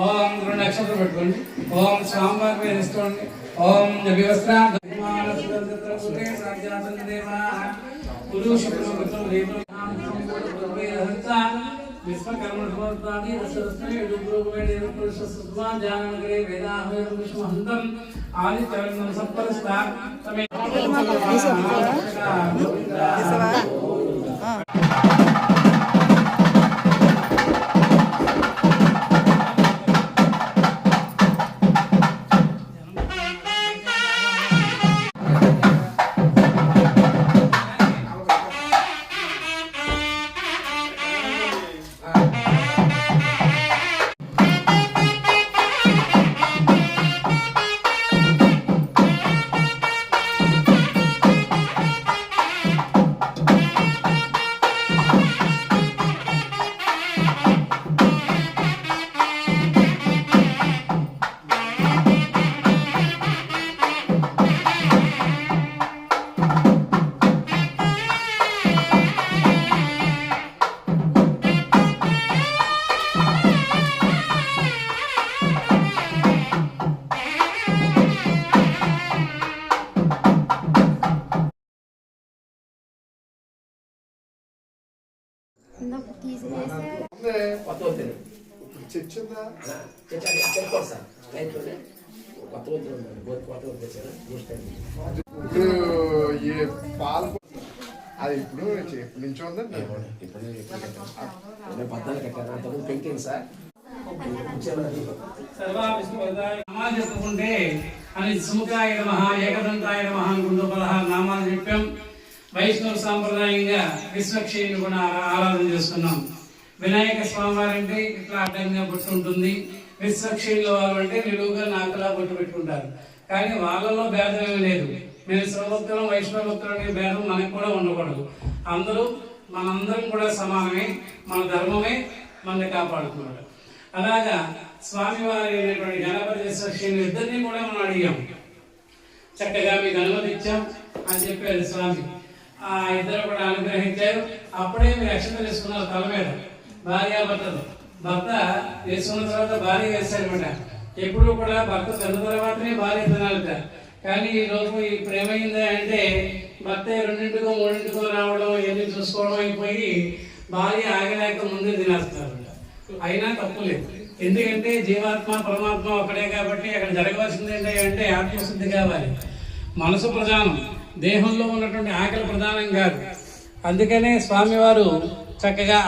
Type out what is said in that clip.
ఓం 2 అక్షరాలు పెట్టుకోండి. ఓం స్వామివారి మీద వేసుకోండి. ఓం వ్యవస్థ విశ్వకర్మణి వేదాహంతం ఆది చరణం సత్పరస్తా అది ఇప్పుడు నుంచి ఉందండి. పద్నాలుగు కట్టాను అంతకుముందు పెంకింగ్ సార్ చెప్పుకుంటే అని సుముఖాయ నమః ఏకదంతాయ నమః అనుకుంటూ 16 నామాలు చెప్పాం. వైష్ణవ సాంప్రదాయంగా విశ్వక్షేణిని కూడా ఆరాధన చేసుకున్నాం. వినాయక స్వామి వారంటే ఇట్లా అడ్డంగా బొట్టు ఉంటుంది. విశ్వక్షేణుల వారు అంటే నిలువుగా నాకులా బొట్టు పెట్టుకుంటారు. కానీ వాళ్ళలో భేదం ఏమీ లేదు. మేము శివభక్తులం వైష్ణవ భక్తులు అనే భేదం మనకు కూడా ఉండకూడదు. మనందరం కూడా సమానమే. మన ధర్మమే మనల్ని కాపాడుతున్నాడు. అలాగా స్వామివారి అయినటువంటి గణపతి విశ్వక్షేణులు ఇద్దరిని కూడా మనం అడిగాం. చక్కగా మీకు అనుమతి ఇచ్చాం అని చెప్పారు స్వామి. ఆ ఇద్దరు కూడా అనుగ్రహించారు. అప్పుడే మీరు అక్షత వేసుకున్నారు తల మీద. భార్యాభర్తలు భర్త వేసుకున్న తర్వాత భార్య వేస్తారనమాట. ఎప్పుడు కూడా భర్త తిన్న తర్వాతనే భార్య తినాలట. కానీ ఈ రోజు ఇప్పుడు ఏమైంది అంటే భర్త 2 3 రావడం ఎన్ని చూసుకోవడం అయిపోయి భార్య ఆగలేక ముందే తినేస్తారు. అయినా తప్పు లేదు. ఎందుకంటే జీవాత్మ పరమాత్మ ఒకటే కాబట్టి అక్కడ జరగవలసింది ఏంటంటే ఆత్మశుద్ధి కావాలి. మనసు ప్రధానం, దేహంలో ఉన్నటువంటి ఆకలి ప్రధానం కాదు. అందుకనే స్వామివారు చక్కగా